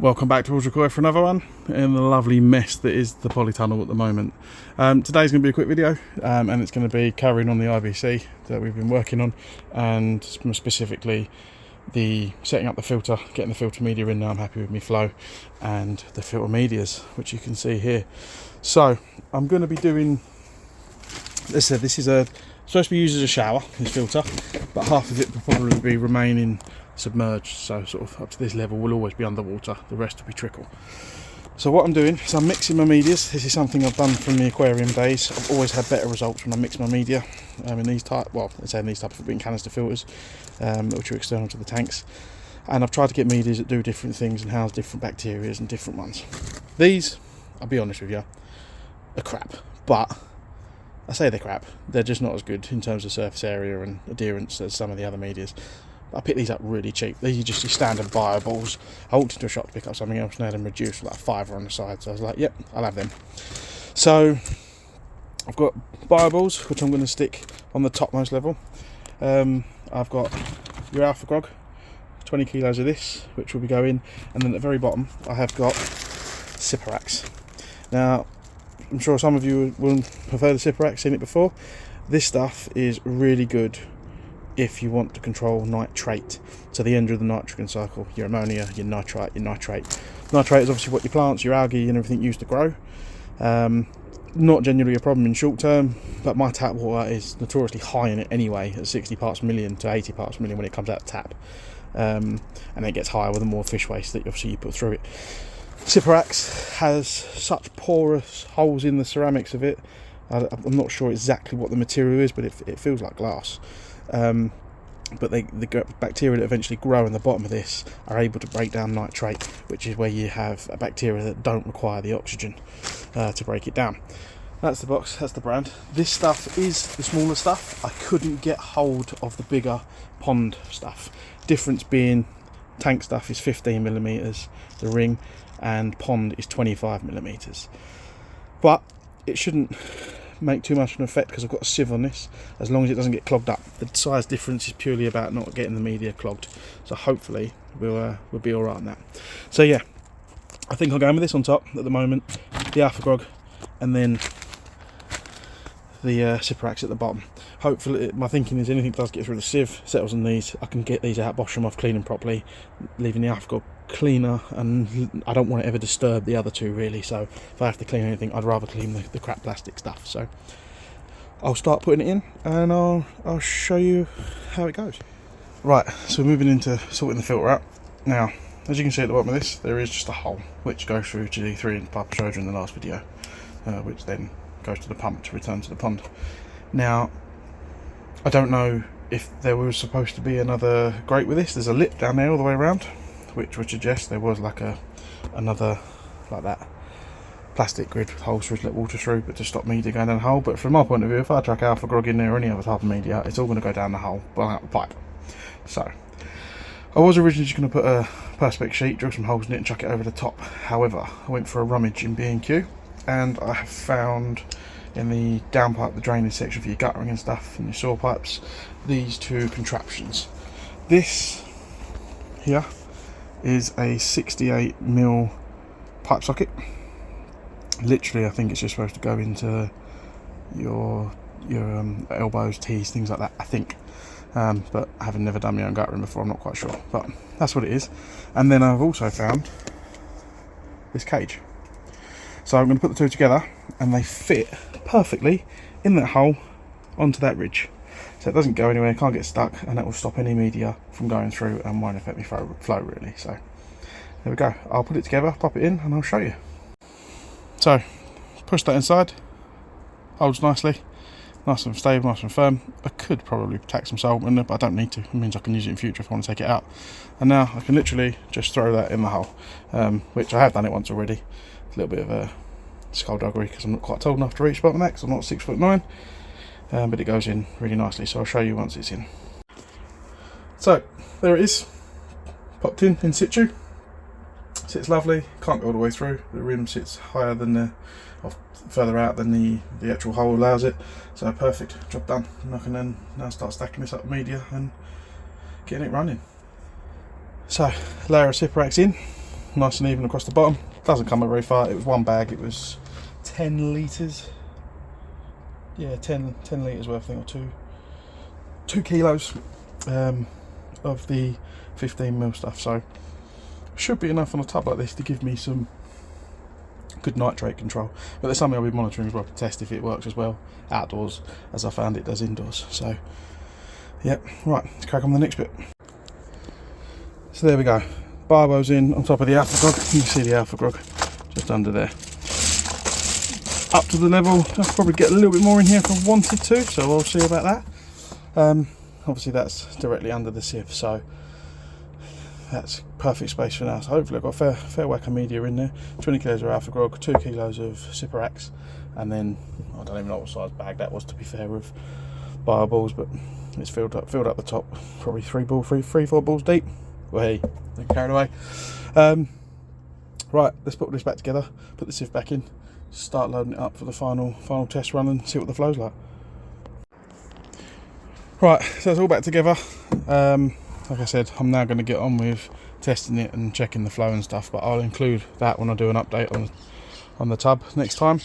Welcome back to Roto Shower for another one in the lovely mess that is the polytunnel at the moment. Today's going to be a quick video and it's going to be carrying on the IBC that we've been working on, and specifically the setting up the filter, getting the filter media in. Now I'm happy with my flow and the filter medias, which you can see here. So I'm going to be doing, as I said, this is supposed to be used as a shower, this filter, but half of it will probably be remaining submerged, so sort of up to this level will always be underwater, the rest will be trickle. So what I'm doing is I'm mixing my medias. This is something I've done from the aquarium days. I've always had better results when I mix my media in these type, well, let's say in these type of canister filters, which are external to the tanks. And I've tried to get medias that do different things and house different bacteria and different ones. These, I'll be honest with you, are crap, but I say they're crap, they're just not as good in terms of surface area and adherence as some of the other medias. I picked these up really cheap. These are just your standard bio balls. I walked into a shop to pick up something else and they had them reduced for like £5 on the side, so I was like, yep, I'll have them. So I've got bio balls which I'm going to stick on the topmost level. I've got your alpha grog, 20 kilos of this, which will be going, and then at the very bottom I have got Cyperax. Now I'm sure some of you will have heard of Cyperax, seen it before. This stuff is really good if you want to control nitrate, so the end of the nitrogen cycle, your ammonia, your nitrite, your nitrate. Nitrate is obviously what your plants, your algae and everything use to grow. Not generally a problem in short term, but my tap water is notoriously high in it anyway, at 60 parts per million to 80 parts per million when it comes out of the tap. And it gets higher with the more fish waste that obviously you put through it. Cyperax has such porous holes in the ceramics of it. I'm not sure exactly what the material is, but it feels like glass. But the bacteria that eventually grow in the bottom of this are able to break down nitrate, which is where you have a bacteria that don't require the oxygen to break it down. That's the box, that's the brand. This stuff is the smaller stuff. I couldn't get hold of the bigger pond stuff. Difference being tank stuff is 15mm, the ring, and pond is 25mm. But it shouldn't make too much of an effect because I've got a sieve on this, as long as it doesn't get clogged up. The size difference is purely about not getting the media clogged, so hopefully we'll be alright on that. So yeah, I think I'll go in with this on top at the moment, the alpha grog, and then the Cyperax at the bottom. Hopefully, my thinking is anything does get through the sieve, settles on these, I can get these out, wash them off, clean them properly, leaving the alpha grog cleaner, and I don't want to ever disturb the other two really, so if I have to clean anything I'd rather clean the crap plastic stuff. So I'll start putting it in and I'll show you how it goes. Right, so we're moving into sorting the filter out. Now as you can see at the bottom of this, there is just a hole which goes through to the 3-inch pipe I showed you in the last video, which then goes to the pump to return to the pond. Now I don't know if there was supposed to be another grate with this. There's a lip down there all the way around, which would suggest there was like another like that plastic grid with holes for us to let water through, but to stop media going down the hole. But from my point of view, if I track alpha grog in there or any other type of media, it's all going to go down the hole, blow out the pipe. So I was originally just going to put a perspex sheet, drill some holes in it and chuck it over the top. However, I went for a rummage in B&Q and I have found in the downpipe, the drainage section for your guttering and stuff and your sewer pipes, these two contraptions. This here is a 68mm pipe socket. Literally, I think it's just supposed to go into your elbows, tees, things like that, I think. But having never done my own guttering before, I'm not quite sure. But that's what it is. And then I've also found this cage. So I'm going to put the two together and they fit perfectly in that hole onto that ridge. So it doesn't go anywhere, can't get stuck, and that will stop any media from going through and won't affect me flow really. So there we go. I'll put it together, pop it in, and I'll show you. So push that inside, holds nicely, nice and stable, nice and firm. I could probably tack some salt in there, but I don't need to. It means I can use it in future if I want to take it out. And now I can literally just throw that in the hole, which I have done it once already. It's a little bit of a skullduggery because I'm not quite tall enough to reach bottom of that, because I'm not 6'9". But it goes in really nicely, so I'll show you once it's in. So there it is, popped in situ. Sits lovely, can't go all the way through. The rim sits higher than or further out than the actual hole allows it. So perfect, job done. And I can then now start stacking this up with media and getting it running. So layer of Cyperax in, nice and even across the bottom. Doesn't come up very far. It was one bag, it was 10 litres. Yeah, 10 litres worth, I think, or 2 kilos of the 15mm stuff. So should be enough on a tub like this to give me some good nitrate control. But there's something I'll be monitoring as well to test if it works as well outdoors as I found it does indoors. So yeah, right, let's crack on the next bit. So there we go, barbo's in on top of the alpha grog. You can see the alpha grog just under there. Up to the level, I'll probably get a little bit more in here if I wanted to, so we'll see about that. Obviously that's directly under the sieve, so that's perfect space for now. So hopefully I've got a fair whack of media in there. 20 kilos of alpha grog, 2 kilos of Cyperax, and then I don't even know what size bag that was, to be fair, of bio balls, but it's filled up the top, probably 4 balls deep. Well, hey, don't get carried away. Right, let's put this back together, put the sieve back in, start loading it up for the final test run and see what the flow's like. Right, so it's all back together. Like I said, I'm now going to get on with testing it and checking the flow and stuff, but I'll include that when I do an update on the tub next time.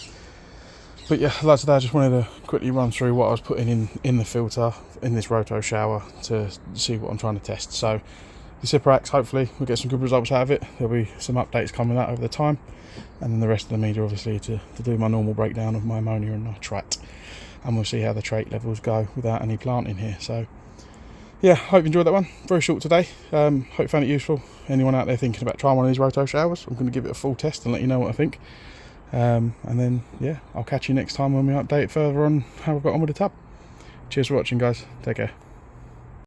But yeah, like today, I just wanted to quickly run through what I was putting in the filter in this Roto Shower to see what I'm trying to test. So the Cyperax, hopefully we'll get some good results out of it. There'll be some updates coming out over the time, and then the rest of the media obviously to do my normal breakdown of my ammonia and nitrate, and we'll see how the trait levels go without any plant in here. So yeah, hope you enjoyed that one. Very short today. Hope you found it useful. Anyone out there thinking about trying one of these Roto Showers, I'm going to give it a full test and let you know what I think. And then yeah, I'll catch you next time when we update further on how I've got on with the tub. Cheers for watching, guys. Take care.